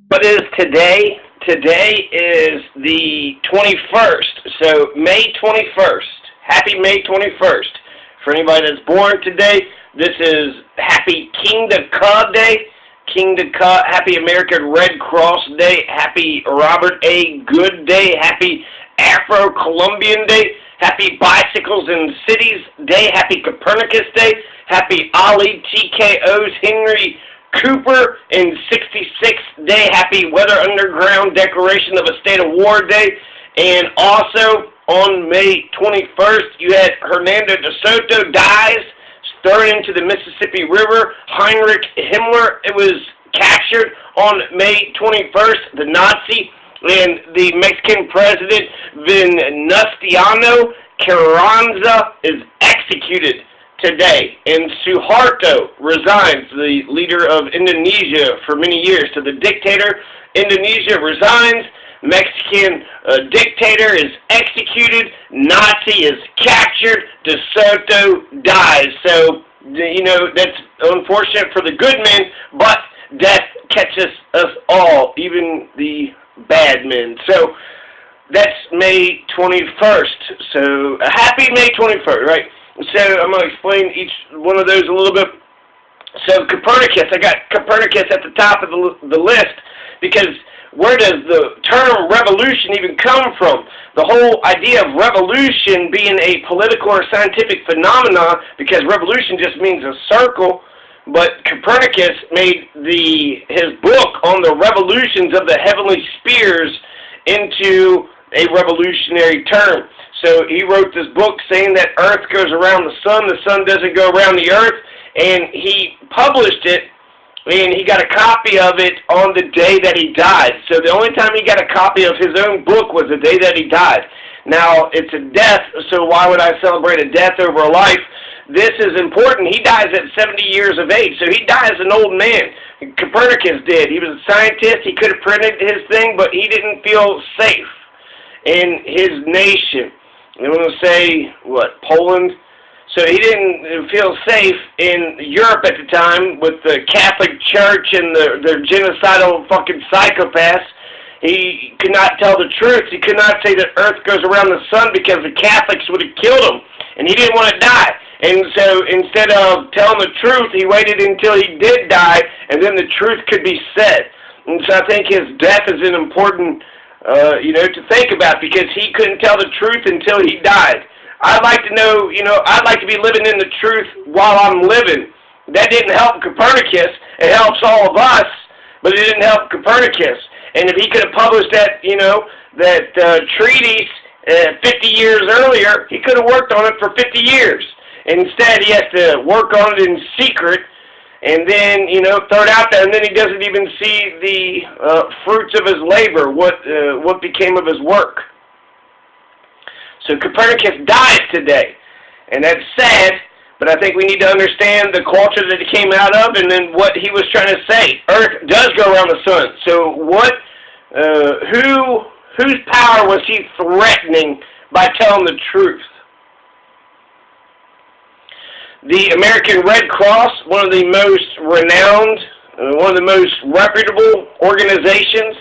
What is today? Today is the 21st, so May 21st. Happy May 21st. For anybody that's born today, this is Happy King the Cub Day. King the Cub, Happy American Red Cross Day. Happy Robert A. Good Day. Happy Afro-Colombian Day. Happy Bicycles in Cities Day. Happy Copernicus Day. Happy Ali TKO's Henry Cooper in 66 Day. Happy Weather Underground Declaration of a State of War Day. And also on May 21st, you had Hernando de Soto dies, thrown into the Mississippi River. Heinrich Himmler, it was captured on May 21st, the Nazi. And the Mexican president, Venustiano Carranza, is executed today. And Suharto resigns, the leader of Indonesia for many years. So the dictator, Indonesia, resigns. Mexican dictator is executed. Nazi is captured. De Soto dies. So, you know, that's unfortunate for the good men, but death catches us all, even the bad men. So that's May 21st. So a happy May 21st, right? So I'm going to explain each one of those a little bit. So Copernicus, I got Copernicus at the top of the list because where does the term revolution even come from? The whole idea of revolution being a political or scientific phenomenon, because revolution just means a circle, but Copernicus made his book on the revolutions of the heavenly spheres into a revolutionary term. So he wrote this book saying that Earth goes around the sun doesn't go around the Earth, and he published it, and he got a copy of it on the day that he died. So the only time he got a copy of his own book was the day that he died. Now, it's a death, so why would I celebrate a death over a life? This is important. He dies at 70 years of age, so he dies an old man. Copernicus did. He was a scientist. He could have printed his thing, but he didn't feel safe in his nation. I'm going to say, Poland? So he didn't feel safe in Europe at the time with the Catholic Church and their genocidal fucking psychopaths. He could not tell the truth. He could not say that Earth goes around the sun because the Catholics would have killed him, and he didn't want to die. And so instead of telling the truth, he waited until he did die, and then the truth could be said. And so I think his death is an important, to think about, because he couldn't tell the truth until he died. I'd like to know, I'd like to be living in the truth while I'm living. That didn't help Copernicus. It helps all of us, but it didn't help Copernicus. And if he could have published that, that treatise 50 years earlier, he could have worked on it for 50 years. Instead, he has to work on it in secret, and then, throw it out there, and then he doesn't even see the fruits of his labor, what became of his work. So Copernicus dies today, and that's sad, but I think we need to understand the culture that he came out of and then what he was trying to say. Earth does go around the sun, so whose power was he threatening by telling the truth? The American Red Cross, one of the most renowned, one of the most reputable organizations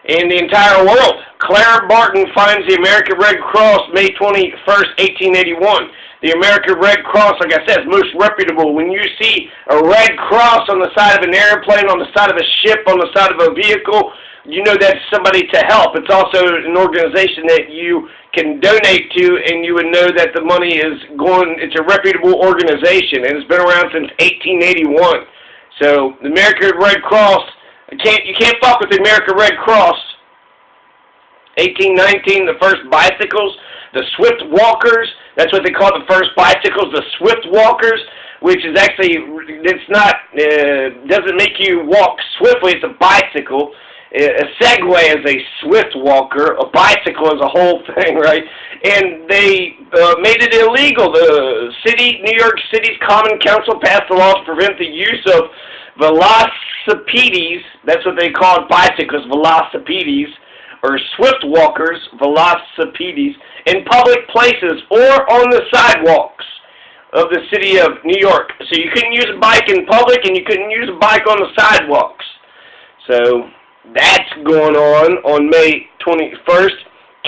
in the entire world. Clara Barton finds the American Red Cross May 21st, 1881. The American Red Cross, like I said, is most reputable. When you see a red cross on the side of an airplane, on the side of a ship, on the side of a vehicle, you know that's somebody to help. It's also an organization that you can donate to, and you would know that the money is going, it's a reputable organization, and it's been around since 1881. So the American Red Cross, you can't fuck with the American Red Cross. 1819, the first bicycles, the Swift Walkers, that's what they call the first bicycles, the Swift Walkers, which is actually, it's not, doesn't make you walk swiftly, it's a bicycle. A Segway is a Swift Walker, a bicycle is a whole thing, right? And they made it illegal. The city, New York City's Common Council passed a law to prevent the use of velocipedes, that's what they called bicycles, velocipedes, or Swift Walkers, velocipedes, in public places or on the sidewalks of the city of New York. So you couldn't use a bike in public and you couldn't use a bike on the sidewalks. So That's going on May 21st.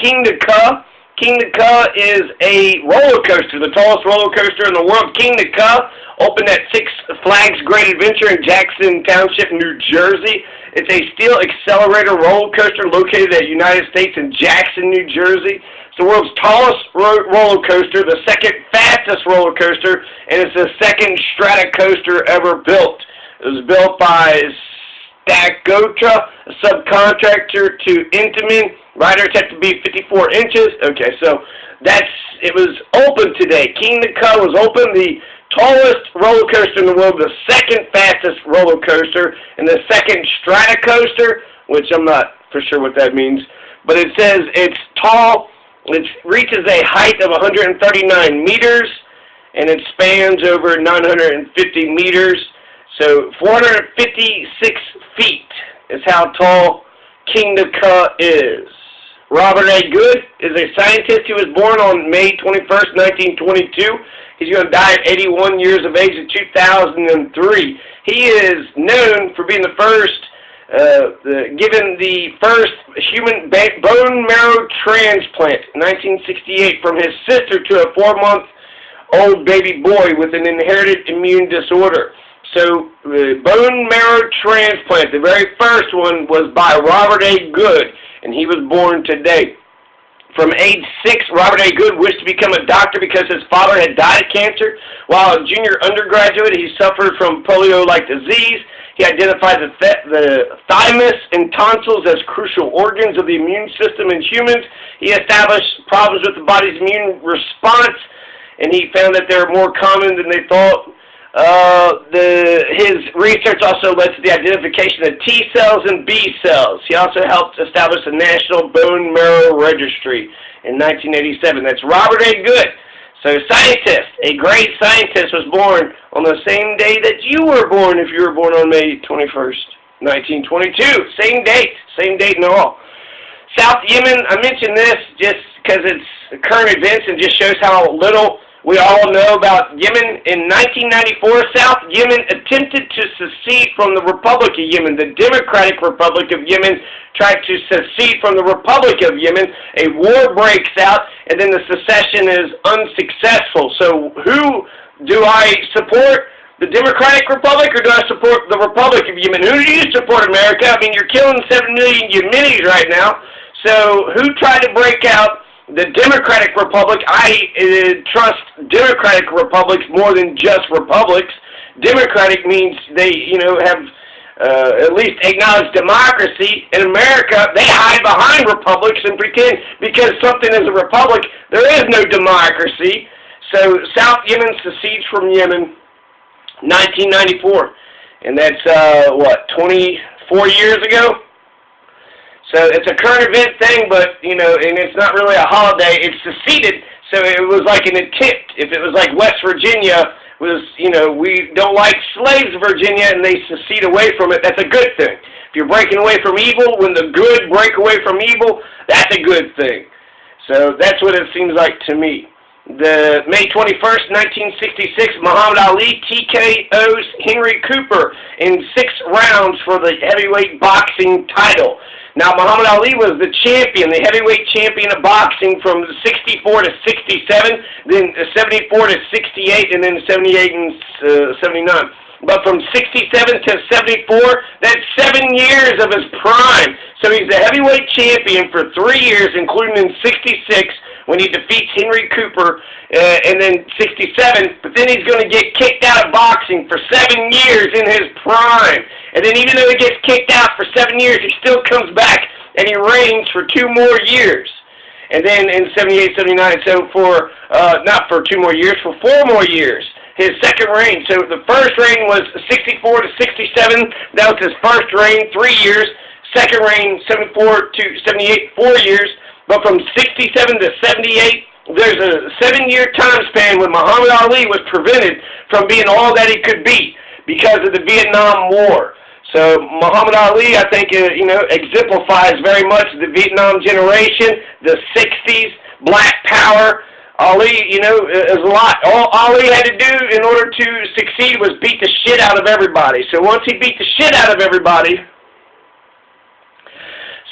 King the Ka. King the Ka is a roller coaster, the tallest roller coaster in the world. King the Ka opened at Six Flags Great Adventure in Jackson Township, New Jersey. It's a steel accelerator roller coaster located at United States in Jackson, New Jersey. It's the world's tallest roller coaster, the second fastest roller coaster, and it's the second strata coaster ever built. It was built by Stagotra, a subcontractor to Intamin. Riders have to be 54 inches. Okay, so it was open today. King the Ka was open, the tallest roller coaster in the world, the second fastest roller coaster, and the second strata coaster, which I'm not for sure what that means, but it says it's tall. It reaches a height of 139 meters, and it spans over 950 meters. So 456 feet is how tall King the Ka is. Robert A. Good is a scientist who was born on May 21st, 1922. He's going to die at 81 years of age in 2003. He is known for being the first, given the first human bone marrow transplant in 1968 from his sister to a 4-month-old baby boy with an inherited immune disorder. So, bone marrow transplant, the very first one was by Robert A. Good, and he was born today. From age 6, Robert A. Good wished to become a doctor because his father had died of cancer. While a junior undergraduate, he suffered from polio-like disease. He identified the thymus and tonsils as crucial organs of the immune system in humans. He established problems with the body's immune response, and he found that they were more common than they thought. His research also led to the identification of T cells and B cells. He also helped establish the National Bone Marrow Registry in 1987. That's Robert A. Good. So scientist, a great scientist, was born on the same day that you were born if you were born on May 21st, 1922. Same date and all. South Yemen, I mention this just because it's current events and just shows how little we all know about Yemen. In 1994, South Yemen attempted to secede from the Republic of Yemen. The Democratic Republic of Yemen tried to secede from the Republic of Yemen. A war breaks out, and then the secession is unsuccessful. So who do I support? The Democratic Republic, or do I support the Republic of Yemen? Who do you support, America? I mean, you're killing 7 million Yemenis right now. So who tried to break out? The Democratic Republic. I trust Democratic republics more than just republics. Democratic means they, have at least acknowledge democracy. In America, they hide behind republics and pretend because something is a republic, there is no democracy. So South Yemen secedes from Yemen, 1994, and that's 24 years ago. So it's a current event thing, but, and it's not really a holiday. It's seceded, so it was like an attempt. If it was like West Virginia was, we don't like slaves, Virginia, and they secede away from it, that's a good thing. If you're breaking away from evil, when the good break away from evil, that's a good thing. So that's what it seems like to me. The May 21st, 1966, Muhammad Ali TKOs Henry Cooper in 6 rounds for the heavyweight boxing title. Now, Muhammad Ali was the champion, the heavyweight champion of boxing from 64 to 67, then 74 to 68, and then 78 and 79. But from 67 to 74, that's 7 years of his prime. So he's the heavyweight champion for 3 years, including in 66, when he defeats Henry Cooper, and then 67, but then he's going to get kicked out of boxing for 7 years in his prime. And then even though he gets kicked out for 7 years, he still comes back and he reigns for 2 more years. And then in 78, 79, so for, not for 2 more years, for 4 more years, his second reign. So the first reign was 64 to 67, that was his first reign, 3 years. Second reign, 74 to 78, 4 years. But from 67 to 78, there's a 7-year time span when Muhammad Ali was prevented from being all that he could be because of the Vietnam War. So Muhammad Ali, I think, exemplifies very much the Vietnam generation, the 60s, Black Power. Ali, is a lot. All Ali had to do in order to succeed was beat the shit out of everybody. So once he beat the shit out of everybody,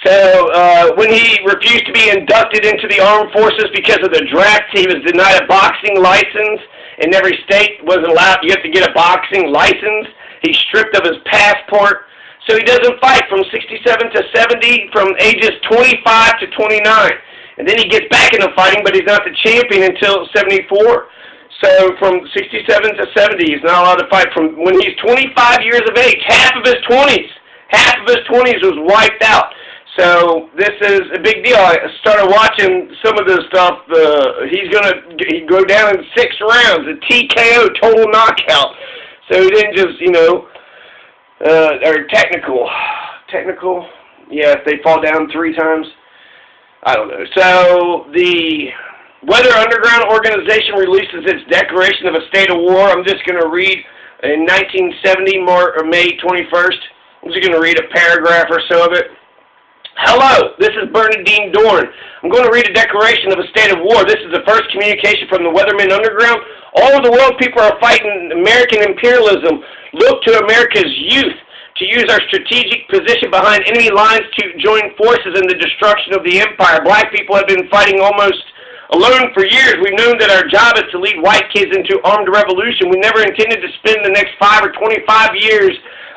So when he refused to be inducted into the armed forces because of the draft, he was denied a boxing license. In every state wasn't allowed. You have to get a boxing license. He's stripped of his passport. So he doesn't fight from 67 to 70, from ages 25 to 29. And then he gets back into fighting, but he's not the champion until 74. So from 67 to 70, he's not allowed to fight. From when he's 25 years of age, half of his 20s was wiped out. So this is a big deal. I started watching some of this stuff. He'd go down in 6 rounds, a TKO, total knockout. So he didn't just, or technical. Yeah, if they fall down 3 times. I don't know. So the Weather Underground organization releases its declaration of a state of war. I'm just going to read in 1970, May 21st. I'm just going to read a paragraph or so of it. Hello, this is Bernadine Dorn. I'm going to read a declaration of a state of war. This is the first communication from the Weathermen Underground. All over the world, people are fighting American imperialism. Look to America's youth to use our strategic position behind enemy lines to join forces in the destruction of the empire. Black people have been fighting almost alone for years. We've known that our job is to lead white kids into armed revolution. We never intended to spend the next 5 or 25 years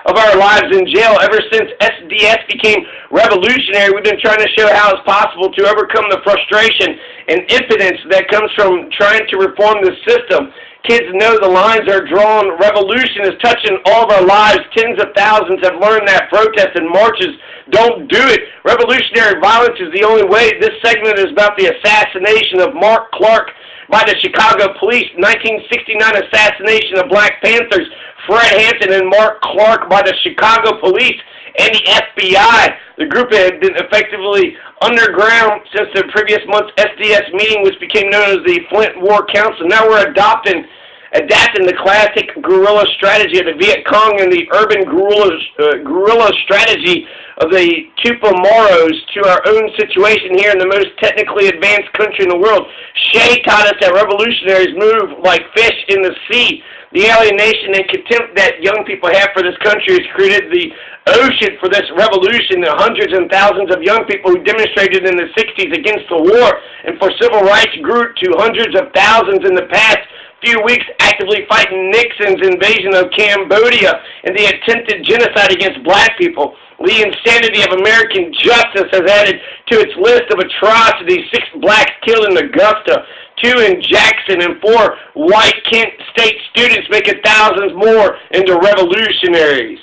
of our lives in jail. Ever since SDS became revolutionary, we've been trying to show how it's possible to overcome the frustration and impotence that comes from trying to reform the system. Kids know the lines are drawn. Revolution is touching all of our lives. Tens of thousands have learned that protests and marches don't do it. Revolutionary violence is the only way. This segment is about the assassination of Mark Clark by the Chicago police, 1969 assassination of Black Panthers, Fred Hampton and Mark Clark by the Chicago police and the FBI. The group had been effectively underground since the previous month's SDS meeting, which became known as the Flint War Council. Now we're adapting the classic guerrilla strategy of the Viet Cong and the urban guerrilla strategy of the Tupamaros to our own situation here in the most technically advanced country in the world. Shea taught us that revolutionaries move like fish in the sea. The alienation and contempt that young people have for this country has created the ocean for this revolution. The hundreds and thousands of young people who demonstrated in the 60s against the war and for civil rights grew to hundreds of thousands in the past few weeks, actively fighting Nixon's invasion of Cambodia and the attempted genocide against black people. The insanity of American justice has added to its list of atrocities. 6 blacks killed in Augusta, 2 in Jackson, and 4 white Kent State students, making thousands more into revolutionaries.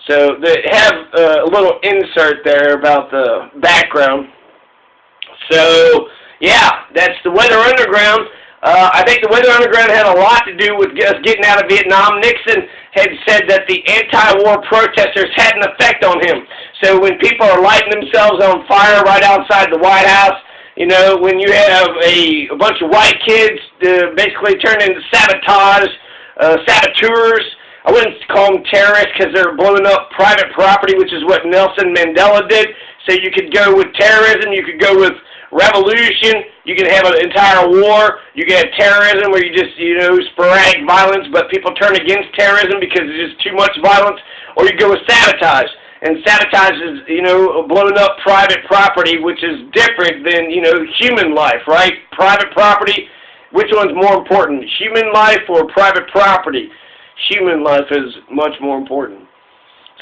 So they have a little insert there about the background. So, yeah, that's the Weather Underground. I think the Weather Underground had a lot to do with us getting out of Vietnam. Nixon had said that the anti-war protesters had an effect on him. So when people are lighting themselves on fire right outside the White House, when you have a bunch of white kids basically turn into saboteurs, I wouldn't call them terrorists because they're blowing up private property, which is what Nelson Mandela did. So you could go with terrorism, you could go with revolution, you can have an entire war, you can have terrorism where you just, sporadic violence, but people turn against terrorism because it's just too much violence, or you go with sabotage. And sabotage is, blowing up private property, which is different than, human life, right? Private property, which one's more important, human life or private property? Human life is much more important.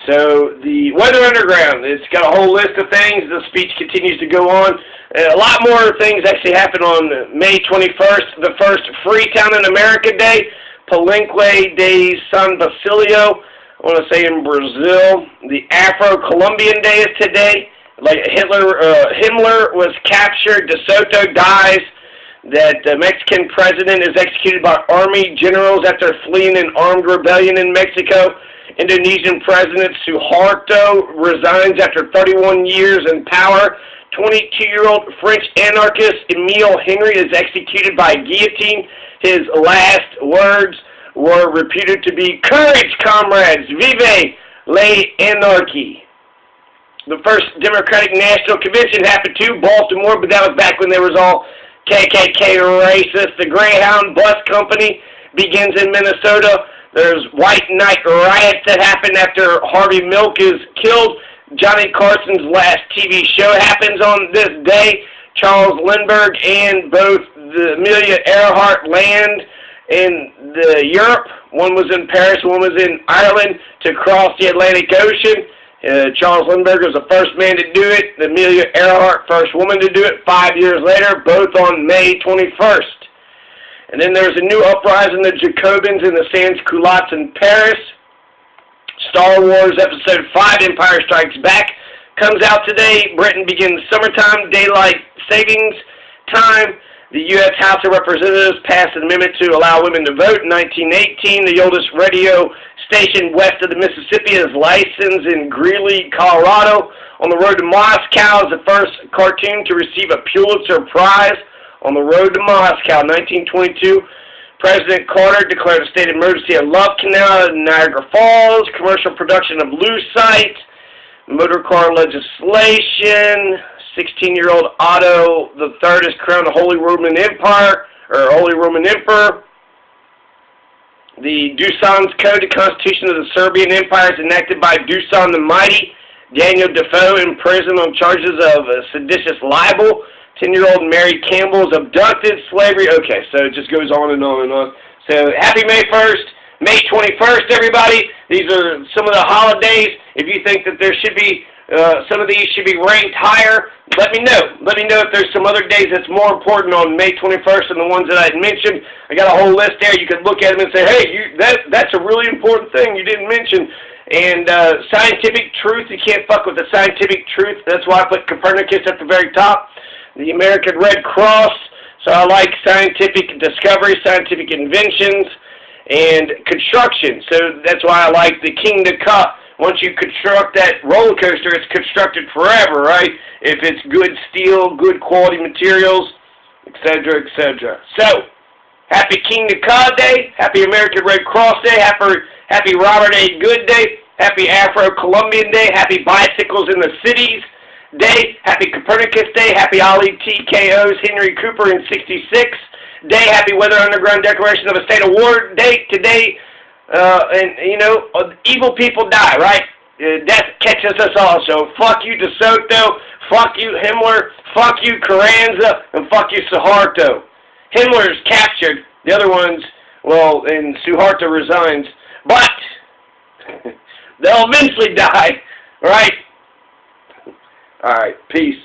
So the Weather Underground, it's got a whole list of things. The speech continues to go on. A lot more things actually happen on May 21st, the first Freetown in America Day, Palenque de San Basilio, I want to say in Brazil. The Afro-Colombian Day is today. Like Himmler was captured, De Soto dies, that the Mexican president is executed by army generals after fleeing an armed rebellion in Mexico. Indonesian President Suharto resigns after 31 years in power. 22-year-old French anarchist Emile Henry is executed by guillotine. His last words were reputed to be, "Courage, comrades! Vive l'anarchie!" The first Democratic National Convention happened too, Baltimore, but that was back when there was all KKK racist. The Greyhound Bus Company begins in Minnesota. There's White Night riots that happen after Harvey Milk is killed. Johnny Carson's last TV show happens on this day. Charles Lindbergh and both the Amelia Earhart land in Europe. One was in Paris, one was in Ireland, to cross the Atlantic Ocean. Charles Lindbergh was the first man to do it. Amelia Earhart, first woman to do it 5 years later, both on May 21st. And then there's a new uprising of the Jacobins and the Sans-Culottes in Paris. Star Wars Episode 5, Empire Strikes Back, comes out today. Britain begins summertime daylight savings time. The U.S. House of Representatives passed an amendment to allow women to vote in 1918. The oldest radio station west of the Mississippi is licensed in Greeley, Colorado. On the Road to Moscow is the first cartoon to receive a Pulitzer Prize. On the Road to Moscow, 1922, President Carter declared a state of emergency at Love Canal in Niagara Falls. Commercial production of Lucite. Motor car legislation. 16-year-old Otto III is crowned the Holy Roman Empire, or Holy Roman Emperor. The Dusan's Code, the Constitution of the Serbian Empire, is enacted by Dusan the Mighty. Daniel Defoe in prison on charges of seditious libel. 10-year-old Mary Campbell is abducted. Slavery. Okay, so it just goes on and on and on. So happy May 1st, May 21st, everybody. These are some of the holidays. If you think that there should be some of these should be ranked higher, let me know. Let me know if there's some other days that's more important on May 21st than the ones that I had mentioned. I got a whole list there. You can look at them and say, hey, that's a really important thing you didn't mention. And scientific truth, you can't fuck with the scientific truth. That's why I put Copernicus at the very top. The American Red Cross. So I like scientific discovery, scientific inventions, and construction. So that's why I like the King to Cup. Once you construct that roller coaster, it's constructed forever, right? If it's good steel, good quality materials, etc., etc. So, happy King to Cod Day, happy American Red Cross Day, happy Robert A. Good Day, happy Afro-Colombian Day, happy Bicycles in the Cities Day, happy Copernicus Day, happy Ali TKO's Henry Cooper in '66 Day, happy Weather Underground Declaration of a State of War Day today. And, you know, evil people die, right? Death catches us all. So, fuck you, De Soto. Fuck you, Himmler. Fuck you, Carranza. And fuck you, Suharto. Himmler's captured. The other ones, well, and Suharto resigns. But, they'll eventually die, right? Alright, peace.